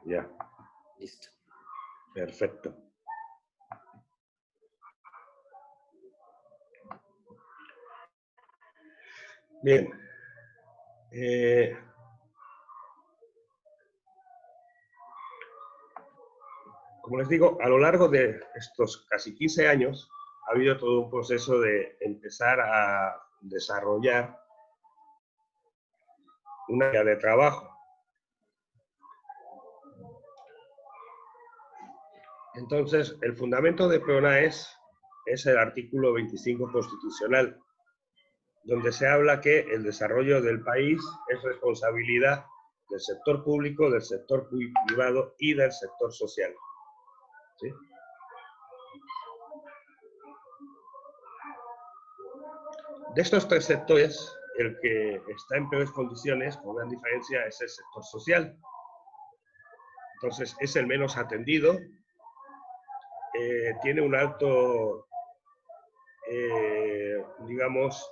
Ya. Listo. Perfecto. Bien. Como les digo, a lo largo de estos casi 15 años ha habido todo un proceso de empezar a desarrollar una área de trabajo. Entonces, el fundamento de PRONAES es el artículo 25 constitucional, donde se habla que el desarrollo del país es responsabilidad del sector público, del sector privado y del sector social. ¿Sí? De estos tres sectores, el que está en peores condiciones, con gran diferencia, es el sector social. Entonces, es el menos atendido, tiene un alto, digamos,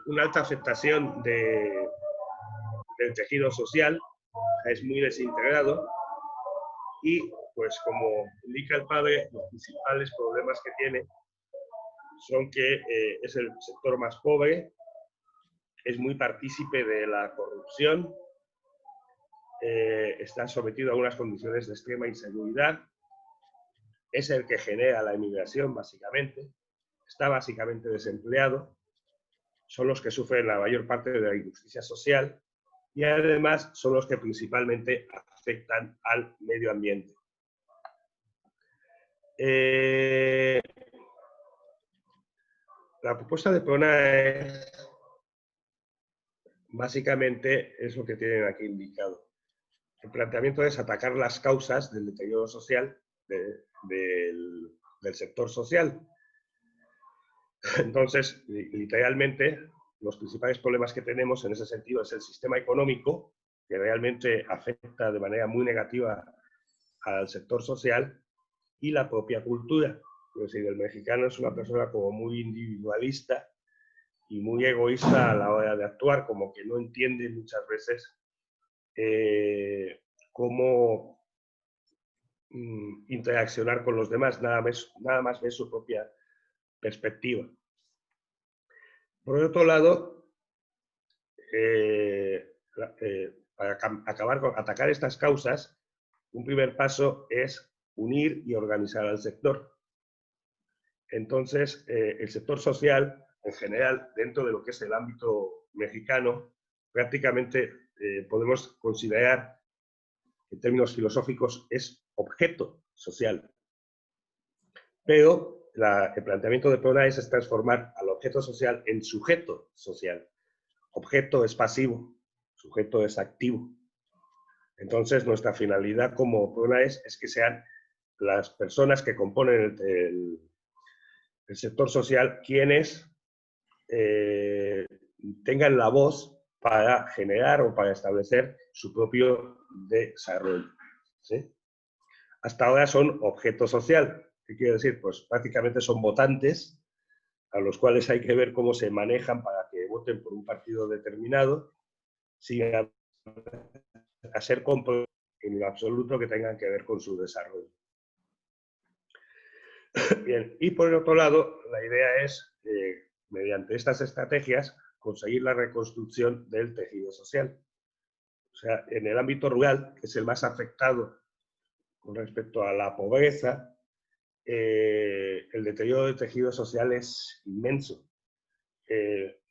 una alta afectación del tejido social, es muy desintegrado y, pues como indica el padre, los principales problemas que tiene son que es el sector más pobre, es muy partícipe de la corrupción, está sometido a unas condiciones de extrema inseguridad, es el que genera la emigración, básicamente, está básicamente desempleado, son los que sufren la mayor parte de la injusticia social y además son los que principalmente afectan al medio ambiente. La propuesta de PRONAES básicamente es lo que tienen aquí indicado. El planteamiento es atacar las causas del deterioro social del sector social. Entonces, literalmente, los principales problemas que tenemos en ese sentido es el sistema económico, que realmente afecta de manera muy negativa al sector social, y la propia cultura. Es decir, el mexicano es una persona como muy individualista y muy egoísta a la hora de actuar, como que no entiende muchas veces cómo interaccionar con los demás, nada más ve su propia perspectiva. Por otro lado, para atacar estas causas, un primer paso es unir y organizar al sector. Entonces, el sector social, en general, dentro de lo que es el ámbito mexicano, prácticamente podemos considerar, en términos filosóficos, es objeto social. Pero el planteamiento de PRONAES es transformar al objeto social en sujeto social. Objeto es pasivo, sujeto es activo. Entonces, nuestra finalidad como PRONAES es que sean las personas que componen el sector social quienes tengan la voz para generar o para establecer su propio desarrollo. ¿Sí? Hasta ahora son objeto social. ¿Qué quiere decir? Pues prácticamente son votantes a los cuales hay que ver cómo se manejan para que voten por un partido determinado, sin hacer compromisos en lo absoluto que tengan que ver con su desarrollo. Bien, y por el otro lado, la idea es, mediante estas estrategias, conseguir la reconstrucción del tejido social. O sea, en el ámbito rural, que es el más afectado con respecto a la pobreza, el deterioro del tejido social es inmenso.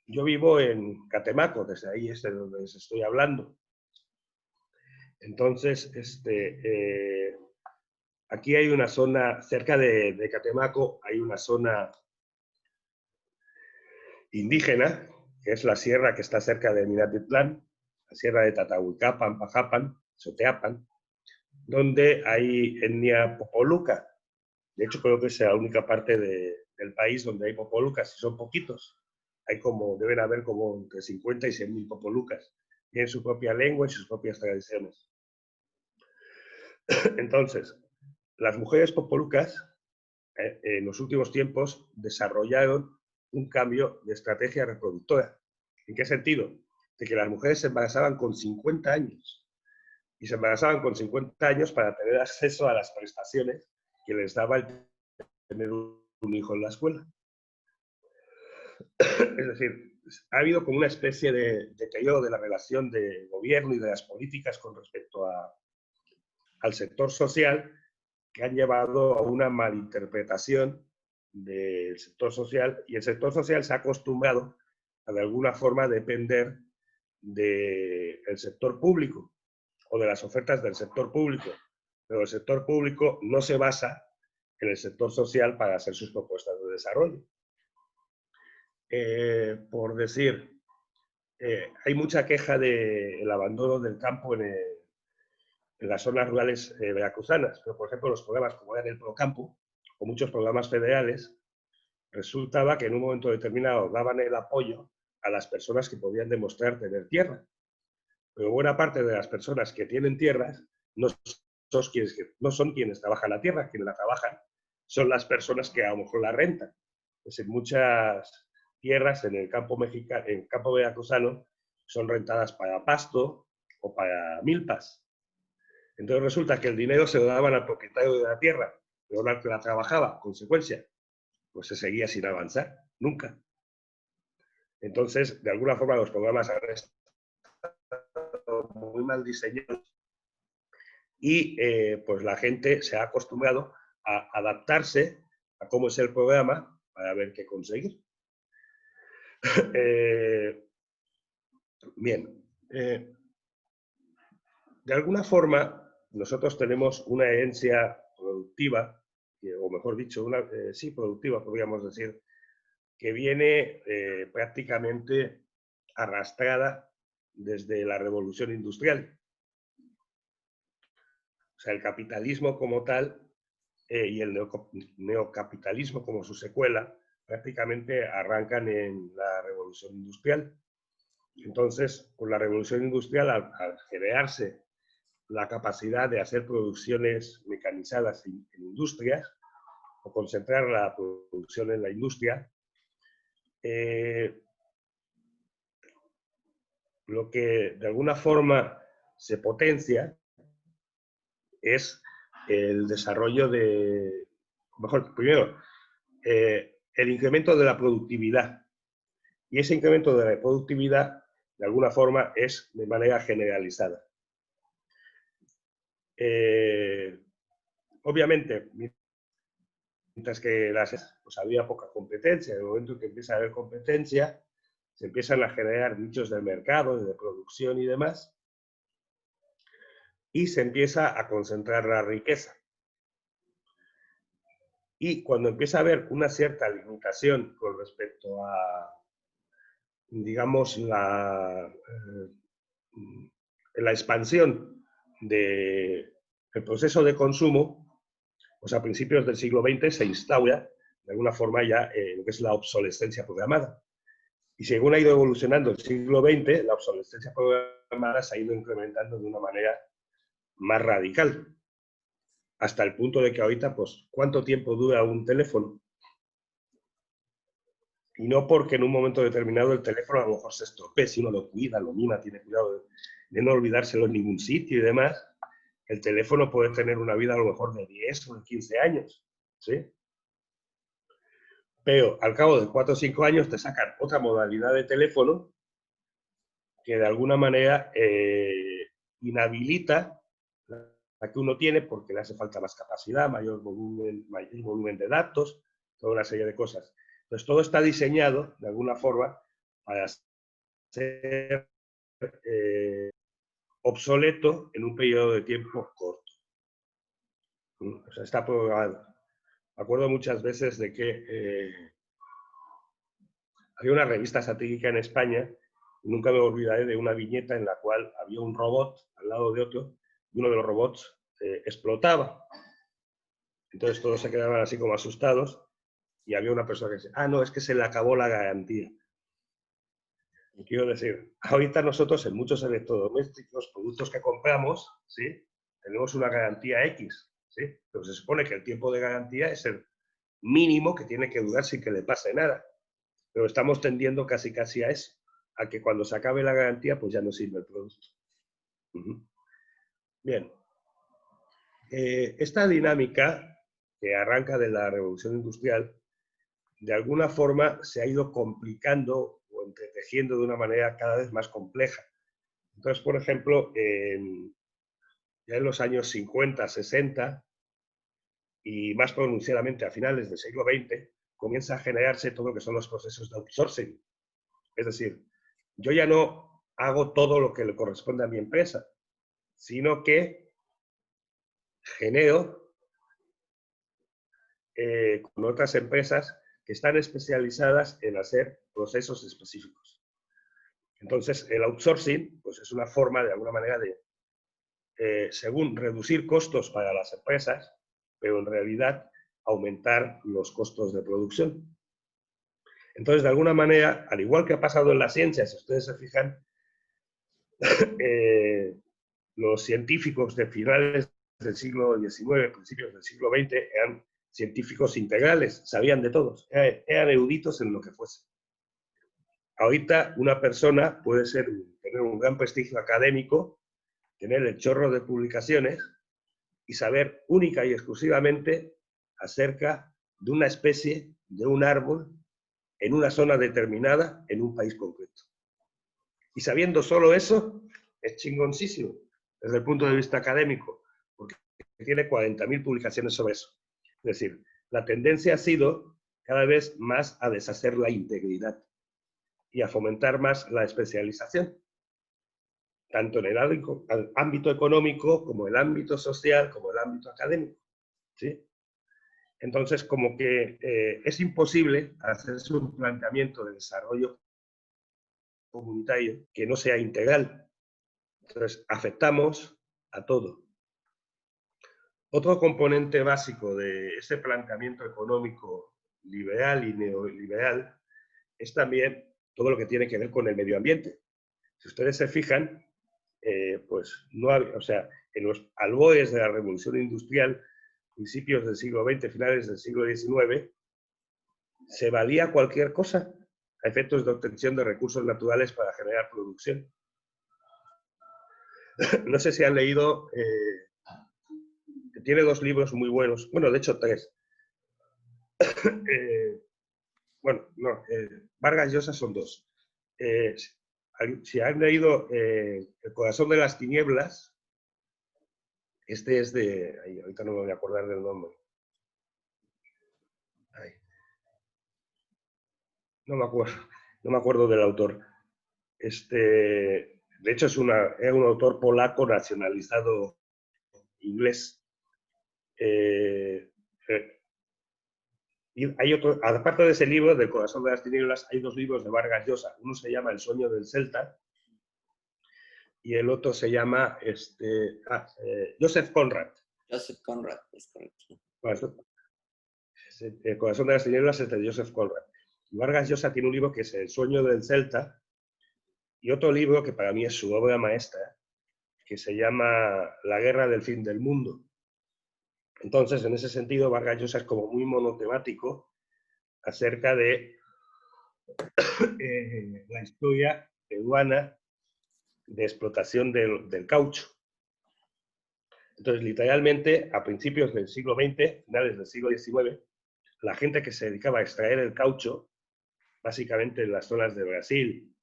Yo vivo en Catemaco, desde ahí es de donde les estoy hablando. Entonces, aquí hay una zona, cerca de Catemaco, hay una zona indígena, que es la sierra que está cerca de Minatitlán, la sierra de Tatahuicapan, Pajapan, Soteapan, donde hay etnia popoluca. De hecho, creo que es la única parte del país donde hay popolucas, y son poquitos. Deben haber como entre 50 y 100.000 popolucas. Tienen su propia lengua y sus propias tradiciones. Entonces, las mujeres popolucas en los últimos tiempos desarrollaron un cambio de estrategia reproductora. ¿En qué sentido? De que las mujeres se embarazaban con 50 años. y se embarazaban con 50 años para tener acceso a las prestaciones que les daba el tener un hijo en la escuela. Es decir, ha habido como una especie de deterioro de la relación de gobierno y de las políticas con respecto al sector social, que han llevado a una malinterpretación del sector social, y el sector social se ha acostumbrado a de alguna forma depender del sector público o de las ofertas del sector público, pero el sector público no se basa en el sector social para hacer sus propuestas de desarrollo. Por decir, hay mucha queja del abandono del campo en las zonas rurales veracruzanas, pero por ejemplo los programas como era el Procampo o muchos programas federales, resultaba que en un momento determinado daban el apoyo a las personas que podían demostrar tener tierra, pero buena parte de las personas que tienen tierras no son quienes trabajan la tierra, quienes la trabajan son las personas que a lo mejor la rentan. Pues en muchas tierras en el campo mexicano, en el campo veracruzano, son rentadas para pasto o para milpas. Entonces resulta que el dinero se lo daban al propietario de la tierra, pero no al que la trabajaba. Consecuencia, pues se seguía sin avanzar, nunca. Entonces, de alguna forma, los programas han estado muy mal diseñados y pues la gente se ha acostumbrado a adaptarse a cómo es el programa para ver qué conseguir. Bien, de alguna forma nosotros tenemos una herencia productiva, o mejor dicho, sí, productiva podríamos decir, que viene prácticamente arrastrada desde la revolución industrial. O sea, el capitalismo como tal y el neocapitalismo como su secuela prácticamente arrancan en la revolución industrial. Entonces, con la revolución industrial, al crearse la capacidad de hacer producciones mecanizadas en industrias o concentrar la producción en la industria, lo que de alguna forma se potencia es el desarrollo de, mejor, primero, el incremento de la productividad. Y ese incremento de la productividad, de alguna forma, es de manera generalizada. Obviamente, mientras que pues había poca competencia, en el momento en que empieza a haber competencia, se empiezan a generar nichos de mercado, de producción y demás, y se empieza a concentrar la riqueza. Y cuando empieza a haber una cierta limitación con respecto a, digamos, la expansión del proceso de consumo, pues a principios del siglo XX se instaura de alguna forma ya lo que es la obsolescencia programada. Y según ha ido evolucionando el siglo XX, la obsolescencia programada se ha ido incrementando de una manera más radical, hasta el punto de que ahorita, pues, ¿cuánto tiempo dura un teléfono? Y no porque en un momento determinado el teléfono a lo mejor se estropee, si uno lo cuida, lo mima, tiene cuidado de no olvidárselo en ningún sitio y demás, el teléfono puede tener una vida a lo mejor de 10 o de 15 años, ¿sí? Pero al cabo de 4 o 5 años te sacan otra modalidad de teléfono que de alguna manera inhabilita la que uno tiene porque le hace falta más capacidad, mayor volumen de datos, toda una serie de cosas. Entonces, todo está diseñado, de alguna forma, para ser obsoleto en un periodo de tiempo corto. O sea, está programado. Me acuerdo muchas veces de que había una revista satírica en España, y nunca me olvidaré de una viñeta en la cual había un robot al lado de otro, y uno de los robots explotaba. Entonces todos se quedaban así como asustados, y había una persona que decía, ah, no, es que se le acabó la garantía. Y quiero decir, ahorita nosotros en muchos electrodomésticos, productos que compramos, ¿sí? Tenemos una garantía X, ¿sí? Pero se supone que el tiempo de garantía es el mínimo que tiene que durar sin que le pase nada. Pero estamos tendiendo casi a eso, a que cuando se acabe la garantía, pues ya no sirve el producto. Bien. Esta dinámica que arranca de la Revolución Industrial, de alguna forma se ha ido complicando o entretejiendo de una manera cada vez más compleja. Entonces, por ejemplo, ya en los años 50, 60 y más pronunciadamente a finales del siglo XX, comienza a generarse todo lo que son los procesos de outsourcing. Es decir, yo ya no hago todo lo que le corresponde a mi empresa, sino que genero con otras empresas que están especializadas en hacer procesos específicos. Entonces, el outsourcing pues, es una forma, de alguna manera, de, según reducir costos para las empresas, pero en realidad aumentar los costos de producción. Entonces, de alguna manera, al igual que ha pasado en la ciencia, si ustedes se fijan, los científicos de finales del siglo XIX, principios del siglo XX, eran científicos integrales, sabían de todos, eran eruditos en lo que fuese. Ahorita una persona puede tener un gran prestigio académico, tener el chorro de publicaciones y saber única y exclusivamente acerca de una especie, de un árbol, en una zona determinada, en un país concreto. Y sabiendo solo eso, es chingoncísimo desde el punto de vista académico, porque tiene 40.000 publicaciones sobre eso. Es decir, la tendencia ha sido cada vez más a deshacer la integridad y a fomentar más la especialización, tanto en el ámbito económico como el ámbito social, como el ámbito académico. ¿Sí? Entonces, como que es imposible hacerse un planteamiento de desarrollo comunitario que no sea integral. Entonces, afectamos a todo. Otro componente básico de ese planteamiento económico liberal y neoliberal es también todo lo que tiene que ver con el medio ambiente. Si ustedes se fijan, pues no había, o sea, en los albores de la revolución industrial, principios del siglo XX, finales del siglo XIX, se valía cualquier cosa a efectos de obtención de recursos naturales para generar producción. No sé si han leído, tiene dos libros muy buenos, bueno, de hecho tres. Bueno, no, Vargas Llosa son dos. Si han leído El corazón de las tinieblas, este es de, ay, ahorita no me voy a acordar del nombre. Ay, no me acuerdo del autor. De hecho, es un autor polaco nacionalizado inglés. Y hay otro, aparte de ese libro, del corazón de las tinieblas, hay dos libros de Vargas Llosa. Uno se llama El sueño del Celta y el otro se llama Joseph Conrad. Joseph Conrad, es correcto. El corazón de las tinieblas es de Joseph Conrad. Y Vargas Llosa tiene un libro que es El sueño del Celta y otro libro que para mí es su obra maestra, que se llama La guerra del fin del mundo. Entonces, en ese sentido, Vargas Llosa es como muy monotemático acerca de la historia peruana de explotación del caucho. Entonces, literalmente, a principios del siglo XX, finales del siglo XIX, la gente que se dedicaba a extraer el caucho, básicamente en las zonas de Brasil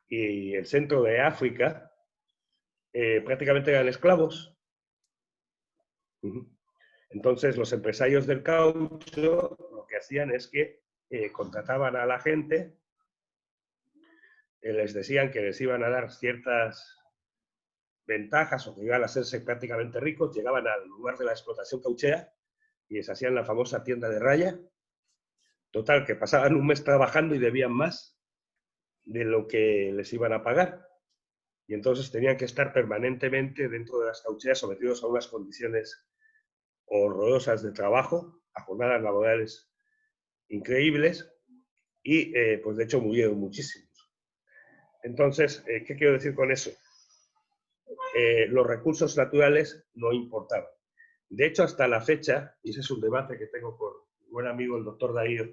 y el centro de África, prácticamente eran esclavos. Entonces, los empresarios del caucho lo que hacían es que contrataban a la gente, les decían que les iban a dar ciertas ventajas o que iban a hacerse prácticamente ricos, llegaban al lugar de la explotación cauchera y les hacían la famosa tienda de raya. Total, que pasaban un mes trabajando y debían más de lo que les iban a pagar. Y entonces tenían que estar permanentemente dentro de las caucheras sometidos a unas condiciones horrorosas de trabajo, a jornadas laborales increíbles y, pues de hecho, murieron muchísimos. Entonces, ¿qué quiero decir con eso? Los recursos naturales no importaban. De hecho, hasta la fecha, y ese es un debate que tengo con mi buen amigo el doctor Darío,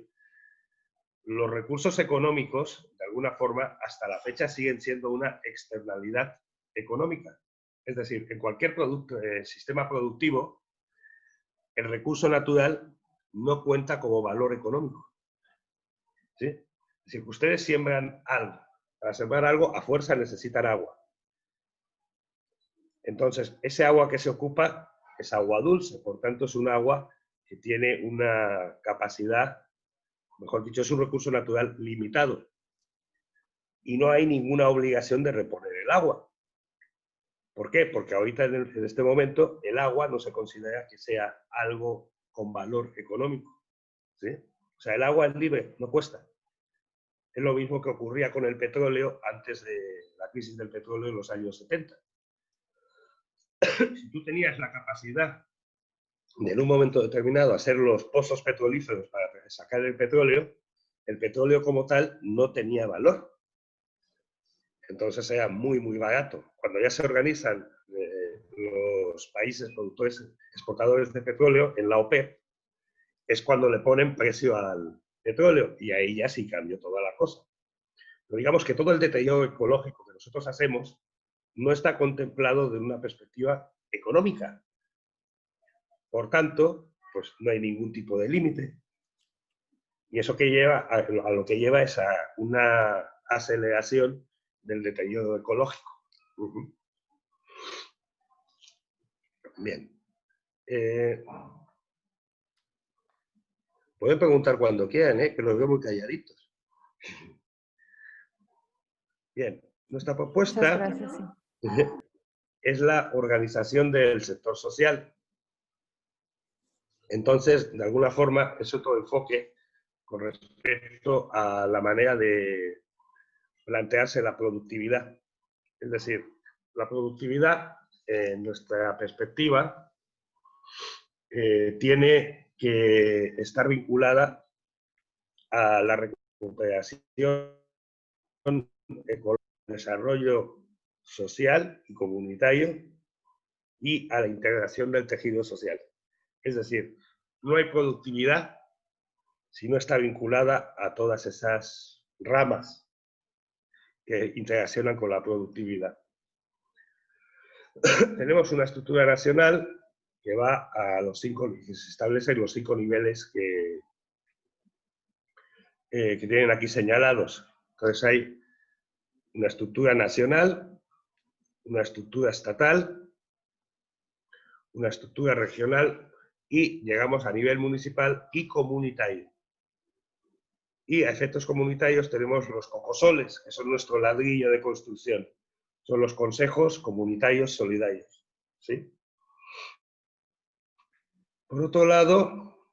los recursos económicos, de alguna forma, hasta la fecha siguen siendo una externalidad económica. Es decir, en cualquier sistema productivo, el recurso natural no cuenta como valor económico. ¿Sí? Es decir, ustedes siembran algo. Para sembrar algo, a fuerza necesitan agua. Entonces, ese agua que se ocupa es agua dulce, por tanto es un agua que tiene una capacidad, mejor dicho, es un recurso natural limitado. Y no hay ninguna obligación de reponer el agua. ¿Por qué? Porque ahorita en este momento el agua no se considera que sea algo con valor económico. ¿Sí? O sea, el agua es libre, no cuesta. Es lo mismo que ocurría con el petróleo antes de la crisis del petróleo en los años 70. Si tú tenías la capacidad de en un momento determinado hacer los pozos petrolíferos para sacar el petróleo como tal no tenía valor. Entonces era muy, muy barato. Cuando ya se organizan los países productores, exportadores de petróleo en la OPEP, es cuando le ponen precio al petróleo y ahí ya sí cambió toda la cosa. Pero digamos que todo el deterioro ecológico que nosotros hacemos no está contemplado desde una perspectiva económica. Por tanto, pues no hay ningún tipo de límite. Y eso que lleva a lo que lleva es a una aceleración del deterioro ecológico. Bien. Pueden preguntar cuando quieran, que los veo muy calladitos. Bien. Nuestra propuesta es la organización del sector social. Entonces, de alguna forma, es otro enfoque con respecto a la manera de plantearse la productividad. Es decir, la productividad, en nuestra perspectiva, tiene que estar vinculada a la recuperación económica, desarrollo social y comunitario y a la integración del tejido social. Es decir, no hay productividad si no está vinculada a todas esas ramas que interaccionan con la productividad. Tenemos una estructura nacional que va a los 5, que se establecen los 5 niveles que tienen aquí señalados. Entonces hay una estructura nacional, una estructura estatal, una estructura regional y llegamos a nivel municipal y comunitario. Y a efectos comunitarios tenemos los cocosoles, que son nuestro ladrillo de construcción. Son los consejos comunitarios solidarios. ¿Sí? Por otro lado,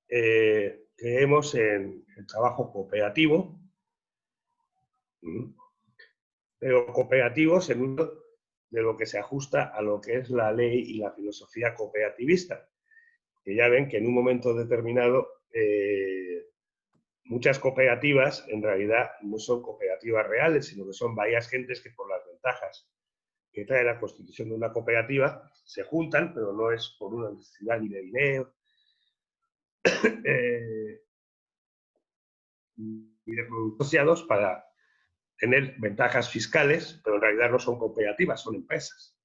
creemos en el trabajo cooperativo, pero cooperativos en uno de lo que se ajusta a lo que es la ley y la filosofía cooperativista. Que ya ven que en un momento determinado muchas cooperativas en realidad no son cooperativas reales, sino que son varias gentes que por las ventajas que trae la constitución de una cooperativa se juntan, pero no es por una necesidad ni de dinero ni de productos asociados para tener ventajas fiscales, pero en realidad no son cooperativas, son empresas.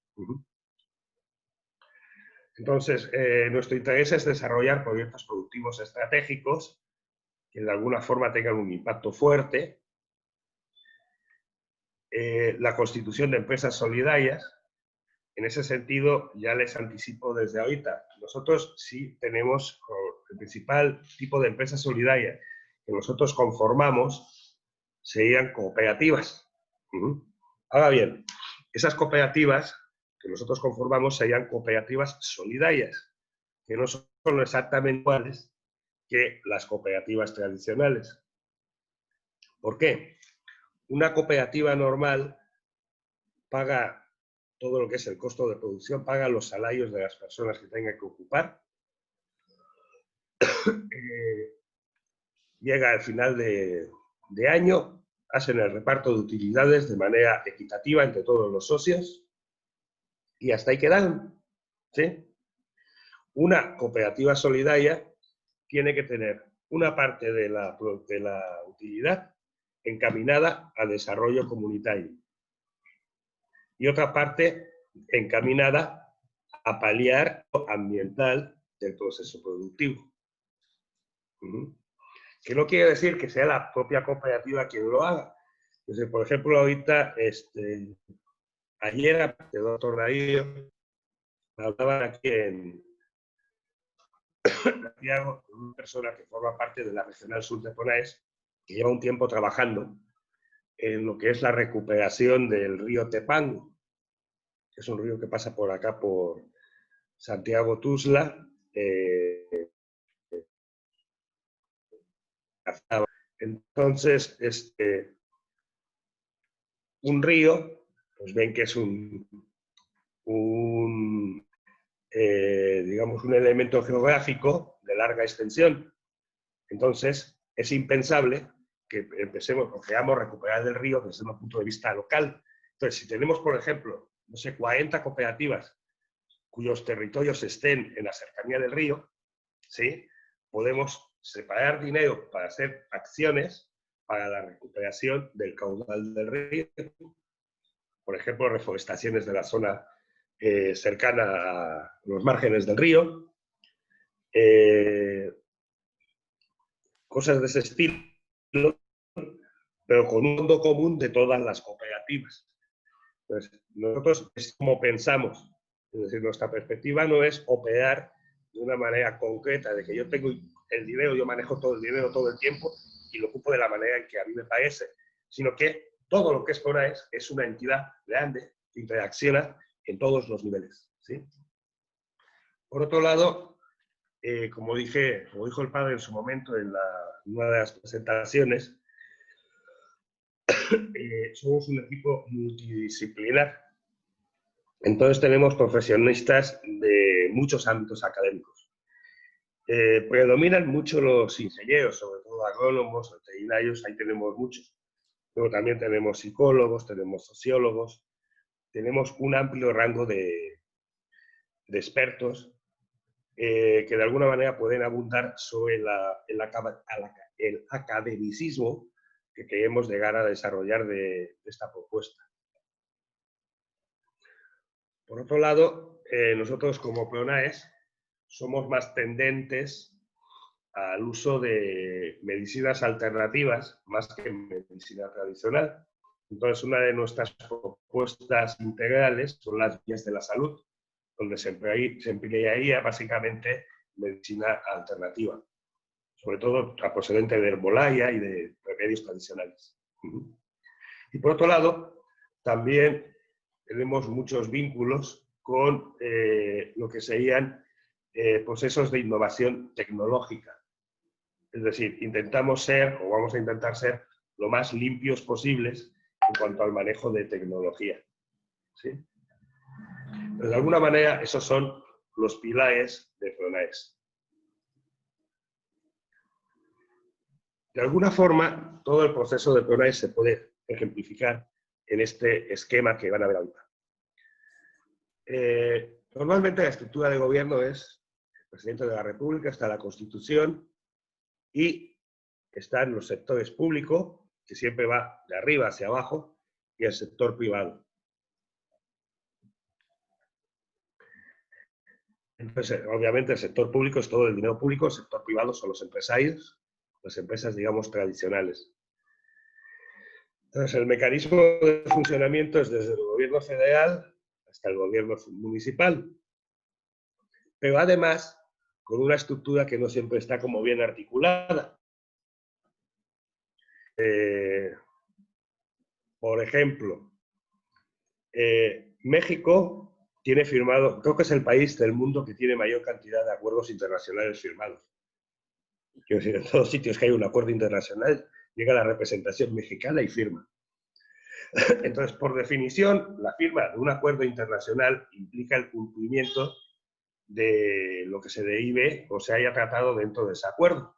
Entonces, nuestro interés es desarrollar proyectos productivos estratégicos que de alguna forma tengan un impacto fuerte. La constitución de empresas solidarias, en ese sentido, ya les anticipo desde ahorita, nosotros sí tenemos el principal tipo de empresa solidaria que nosotros conformamos serían cooperativas. Ahora bien, esas cooperativas que nosotros conformamos serían cooperativas solidarias, que no son exactamente iguales que las cooperativas tradicionales. ¿Por qué? Una cooperativa normal paga todo lo que es el costo de producción, paga los salarios de las personas que tengan que ocupar. Llega al final de año, hacen el reparto de utilidades de manera equitativa entre todos los socios y hasta ahí quedan. ¿Sí? Una cooperativa solidaria tiene que tener una parte de la utilidad encaminada al desarrollo comunitario y otra parte encaminada a paliar lo ambiental del proceso productivo. Que no quiere decir que sea la propia cooperativa quien lo haga. Entonces, por ejemplo, ahorita, ayer, el doctor Darío, hablaban aquí en Santiago, una persona que forma parte de la Regional Sur de Ponaes, que lleva un tiempo trabajando en lo que es la recuperación del río Tepango, que es un río que pasa por acá, por Santiago Tuzla. Entonces, un río, pues ven que es digamos, un elemento geográfico de larga extensión. Entonces, es impensable que empecemos o queramos recuperar el río desde un punto de vista local. Entonces, si tenemos, por ejemplo, no sé, 40 cooperativas cuyos territorios estén en la cercanía del río, ¿sí?, podemos separar dinero para hacer acciones para la recuperación del caudal del río. Por ejemplo, reforestaciones de la zona cercana a los márgenes del río, cosas de ese estilo, pero con un fondo común de todas las cooperativas. Entonces, nosotros es como pensamos, es decir, nuestra perspectiva no es operar de una manera concreta, de que yo tengo el dinero, yo manejo todo el dinero todo el tiempo y lo ocupo de la manera en que a mí me parece, sino que todo lo que es Ponaes es una entidad grande que interacciona en todos los niveles, ¿sí? Por otro lado, como dijo el padre en su momento en una de las presentaciones, somos un equipo multidisciplinar. Entonces tenemos profesionistas de muchos ámbitos académicos. Predominan mucho los ingenieros, sobre todo agrónomos, veterinarios, ahí tenemos muchos. Pero también tenemos psicólogos, tenemos sociólogos, tenemos un amplio rango de expertos que de alguna manera pueden abundar sobre el academicismo que queremos llegar a desarrollar de esta propuesta. Por otro lado, nosotros como Ponaes somos más tendentes al uso de medicinas alternativas más que medicina tradicional. Entonces, una de nuestras propuestas integrales son las vías de la salud, donde se emplearía básicamente medicina alternativa, sobre todo procedente de herbolaria y de remedios tradicionales. Y por otro lado, también tenemos muchos vínculos con lo que serían procesos de innovación tecnológica. Es decir, intentamos ser, o vamos a intentar ser, lo más limpios posibles en cuanto al manejo de tecnología, ¿sí? Pero de alguna manera, esos son los pilares de Ponaes. De alguna forma, todo el proceso de Ponaes se puede ejemplificar en este esquema que van a ver ahorita. Normalmente la estructura de gobierno es el presidente de la República, está la Constitución y están los sectores públicos, que siempre va de arriba hacia abajo, y el sector privado. Entonces, obviamente, el sector público es todo el dinero público, el sector privado son los empresarios, las empresas, digamos, tradicionales. Entonces, el mecanismo de funcionamiento es desde el gobierno federal hasta el gobierno municipal, pero además con una estructura que no siempre está como bien articulada. Por ejemplo, México tiene firmado, creo que es el país del mundo que tiene mayor cantidad de acuerdos internacionales firmados. Quiero decir, en todos sitios que hay un acuerdo internacional, llega la representación mexicana y firma. Entonces, por definición, la firma de un acuerdo internacional implica el cumplimiento de lo que se derive o se haya tratado dentro de ese acuerdo,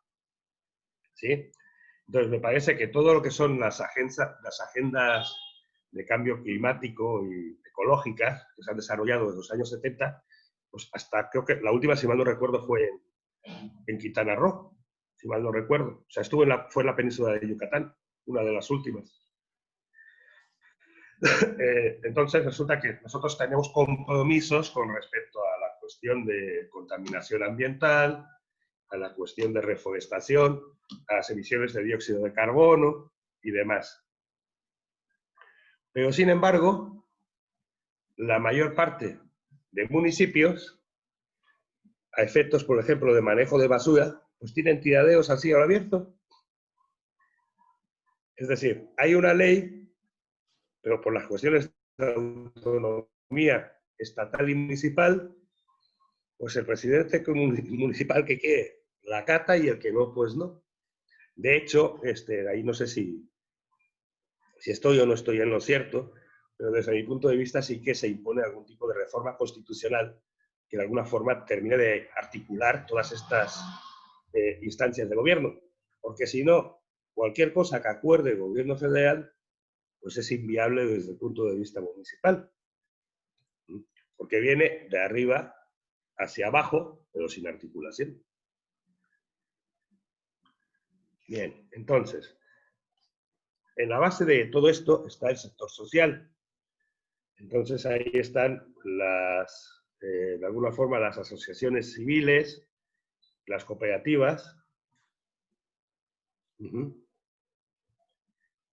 ¿sí? Entonces, me parece que todo lo que son las agendas de cambio climático y ecológicas que se han desarrollado desde los años 70, pues hasta creo que la última, si mal no recuerdo, fue en Quintana Roo, si mal no recuerdo. O sea, fue en la península de Yucatán, una de las últimas. Entonces resulta que nosotros tenemos compromisos con respecto a la cuestión de contaminación ambiental, a la cuestión de reforestación, a las emisiones de dióxido de carbono y demás. Pero sin embargo, la mayor parte de municipios, a efectos, por ejemplo, de manejo de basura, pues tienen tiraderos al cielo abierto. Es decir, hay una ley, pero por las cuestiones de autonomía estatal y municipal, pues el presidente municipal que quiere la acata y el que no, pues no. De hecho, ahí no sé si estoy o no estoy en lo cierto, pero desde mi punto de vista sí que se impone algún tipo de reforma constitucional que de alguna forma termine de articular todas estas instancias de gobierno. Porque si no, cualquier cosa que acuerde el gobierno federal, pues es inviable desde el punto de vista municipal. Porque viene de arriba hacia abajo, pero sin articulación. Bien, entonces, en la base de todo esto está el sector social. Entonces ahí están de alguna forma, las asociaciones civiles, las cooperativas,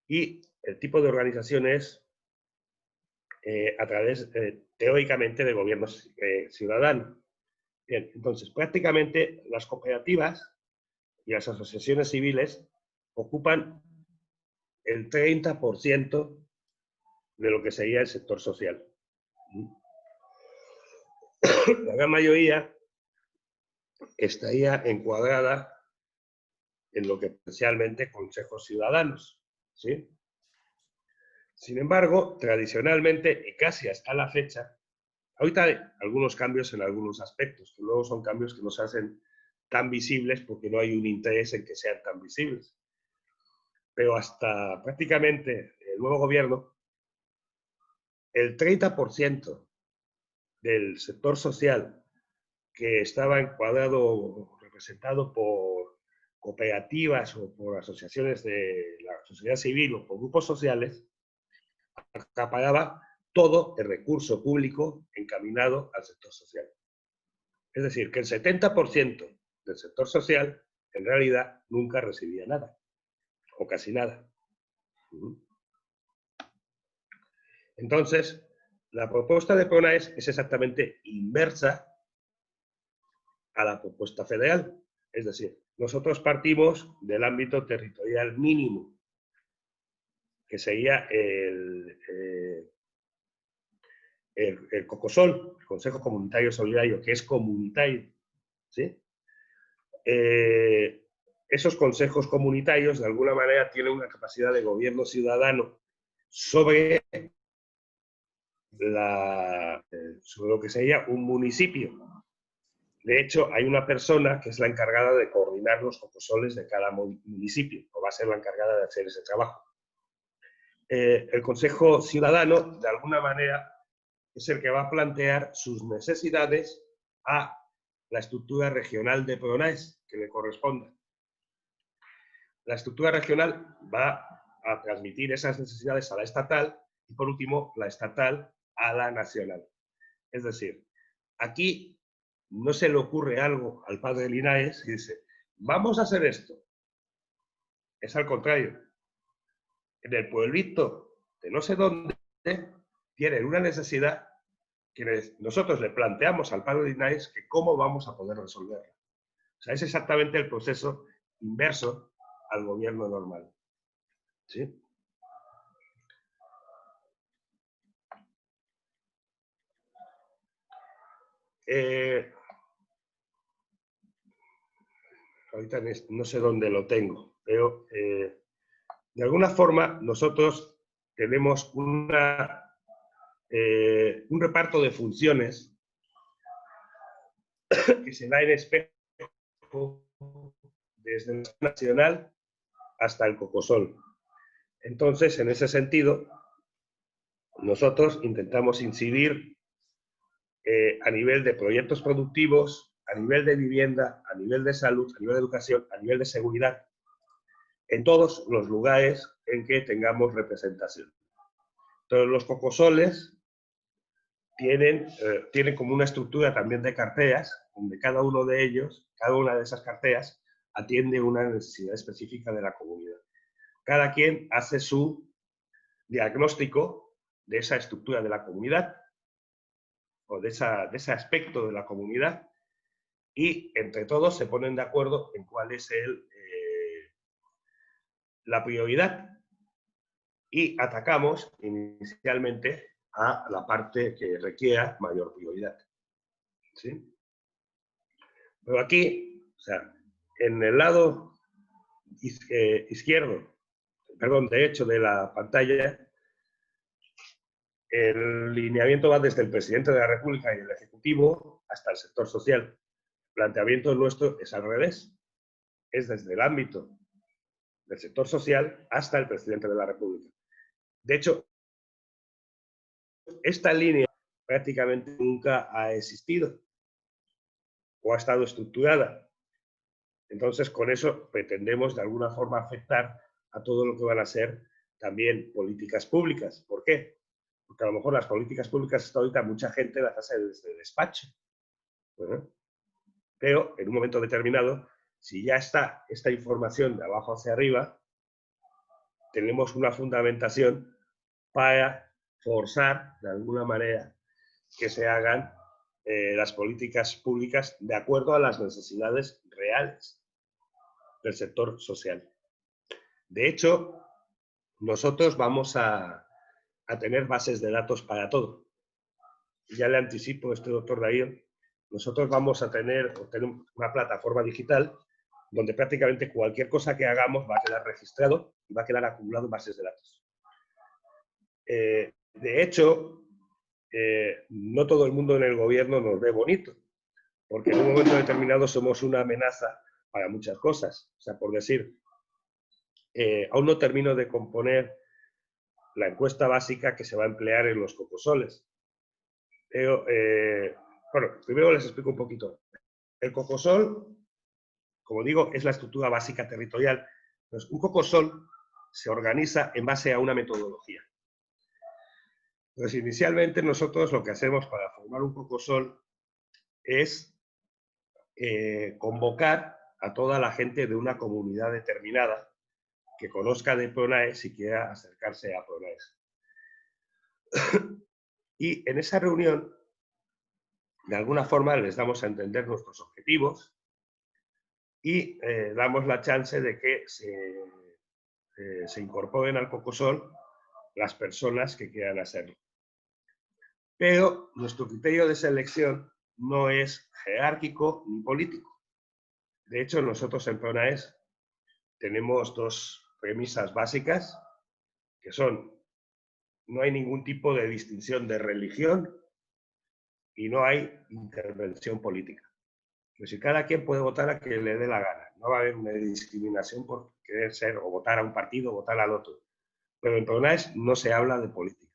y el tipo de organizaciones a través, teóricamente, de gobiernos ciudadanos. Bien, entonces, prácticamente las cooperativas y las asociaciones civiles ocupan el 30% de lo que sería el sector social. La gran mayoría estaría encuadrada en lo que potencialmente consejos ciudadanos, ¿sí? Sin embargo, tradicionalmente y casi hasta la fecha, ahorita hay algunos cambios en algunos aspectos, que luego son cambios que no se hacen tan visibles porque no hay un interés en que sean tan visibles. Pero hasta prácticamente el nuevo gobierno, el 30% del sector social que estaba encuadrado o representado por cooperativas o por asociaciones de la sociedad civil o por grupos sociales, acaparaba todo el recurso público encaminado al sector social. Es decir, que el 70% del sector social en realidad nunca recibía nada, o casi nada. Entonces, la propuesta de PRONAES es exactamente inversa a la propuesta federal. Es decir, nosotros partimos del ámbito territorial mínimo, que sería el COCOSOL, el Consejo Comunitario Solidario, que es comunitario, ¿sí? Esos consejos comunitarios, de alguna manera, tienen una capacidad de gobierno ciudadano sobre lo que sería un municipio. De hecho, hay una persona que es la encargada de coordinar los cocosoles de cada municipio, o va a ser la encargada de hacer ese trabajo. El Consejo Ciudadano, de alguna manera, es el que va a plantear sus necesidades a la estructura regional de PRONAES que le corresponda. La estructura regional va a transmitir esas necesidades a la estatal y, por último, la estatal a la nacional. Es decir, aquí no se le ocurre algo al padre Linares y dice, vamos a hacer esto. Es al contrario. En el pueblito de no sé dónde tienen una necesidad que nosotros le planteamos al padre Linares que cómo vamos a poder resolverla. O sea, es exactamente el proceso inverso al gobierno normal. ¿Sí? Ahorita no sé dónde lo tengo, pero de alguna forma nosotros tenemos un reparto de funciones que se da en espejo desde el nacional hasta el COCOSOL. Entonces, en ese sentido, nosotros intentamos incidir a nivel de proyectos productivos, a nivel de vivienda, a nivel de salud, a nivel de educación, a nivel de seguridad, en todos los lugares en que tengamos representación. Entonces, los cocosoles tienen como una estructura también de carteras, donde cada uno de ellos, cada una de esas carteras, atiende una necesidad específica de la comunidad. Cada quien hace su diagnóstico de esa estructura de la comunidad o de ese aspecto de la comunidad y entre todos se ponen de acuerdo en cuál es la prioridad y atacamos inicialmente a la parte que requiera mayor prioridad. ¿Sí? Pero aquí, o sea, en el lado izquierdo, perdón, derecho de la pantalla, el lineamiento va desde el presidente de la República y el Ejecutivo hasta el sector social. El planteamiento nuestro es al revés. Es desde el ámbito del sector social hasta el presidente de la República. De hecho, esta línea prácticamente nunca ha existido o ha estado estructurada. Entonces, con eso pretendemos de alguna forma afectar a todo lo que van a ser también políticas públicas. ¿Por qué? Porque a lo mejor las políticas públicas hasta ahorita mucha gente las hace desde el despacho. Pero en un momento determinado, si ya está esta información de abajo hacia arriba, tenemos una fundamentación para forzar de alguna manera que se hagan las políticas públicas de acuerdo a las necesidades reales del sector social. De hecho, nosotros vamos a tener bases de datos para todo. Ya le anticipo, doctor Darío, nosotros vamos a tener una plataforma digital donde prácticamente cualquier cosa que hagamos va a quedar registrado y va a quedar acumulado en bases de datos. De hecho, no todo el mundo en el gobierno nos ve bonito, porque en un momento determinado somos una amenaza para muchas cosas. O sea, por decir, aún no termino de componer la encuesta básica que se va a emplear en los cocosoles. Pero, bueno, primero les explico un poquito. El cocosol, como digo, es la estructura básica territorial. Entonces, un cocosol se organiza en base a una metodología. Entonces, inicialmente nosotros lo que hacemos para formar un cocosol es convocar a toda la gente de una comunidad determinada que conozca de PRONAES y quiera acercarse a PRONAES. Y en esa reunión, de alguna forma, les damos a entender nuestros objetivos y damos la chance de que se incorporen al cocosol las personas que quieran hacerlo. Pero nuestro criterio de selección no es jerárquico ni político. De hecho, nosotros en PRONAES tenemos dos premisas básicas, que son: no hay ningún tipo de distinción de religión y no hay intervención política. Pero si cada quien puede votar a quien le dé la gana, no va a haber una discriminación por querer ser o votar a un partido o votar al otro. Pero en PRONAES no se habla de política.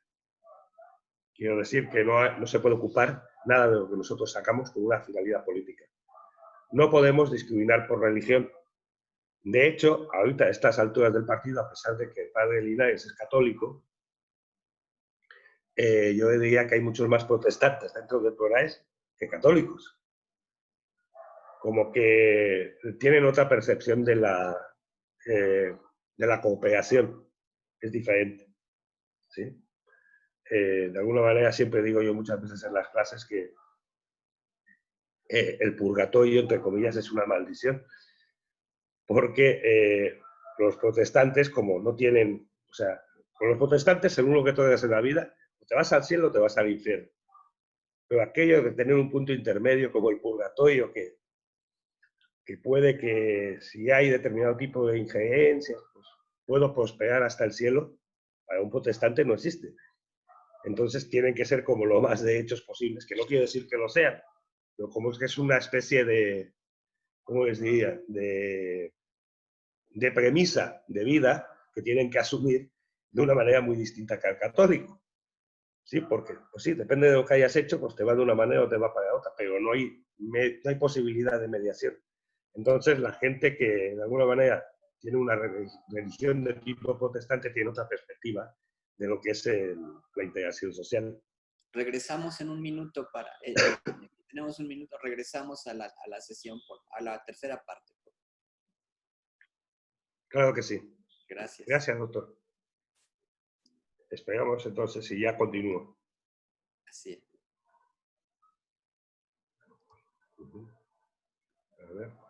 Quiero decir que no se puede ocupar nada de lo que nosotros sacamos con una finalidad política. No podemos discriminar por religión. De hecho, ahorita a estas alturas del partido, a pesar de que el padre Linares es católico, yo diría que hay muchos más protestantes dentro de PRONAES que católicos. Como que tienen otra percepción de la cooperación. Es diferente. ¿Sí? De alguna manera siempre digo yo muchas veces en las clases que el purgatorio, entre comillas, es una maldición. Porque los protestantes, como no tienen, o sea, con los protestantes, según lo que tú hagas en la vida, o te vas al cielo o te vas al infierno. Pero aquello de tener un punto intermedio como el purgatorio, que puede que si hay determinado tipo de injerencias, pues puedo prosperar hasta el cielo, para un protestante no existe. Entonces tienen que ser como lo más de hechos posibles, que no quiero decir que lo sean, pero como es que es una especie de, ¿cómo les diría?, de premisa de vida que tienen que asumir de una manera muy distinta que al católico. Sí, porque, pues sí, depende de lo que hayas hecho, pues te va de una manera o te va para otra, pero no hay posibilidad de mediación. Entonces, la gente que de alguna manera tiene una religión de tipo protestante tiene otra perspectiva de lo que es la integración social. Regresamos en un minuto para... tenemos un minuto, regresamos a la sesión, a la tercera parte. Claro que sí. Gracias. Gracias, doctor. Esperamos entonces y ya continúo. Así es. A ver.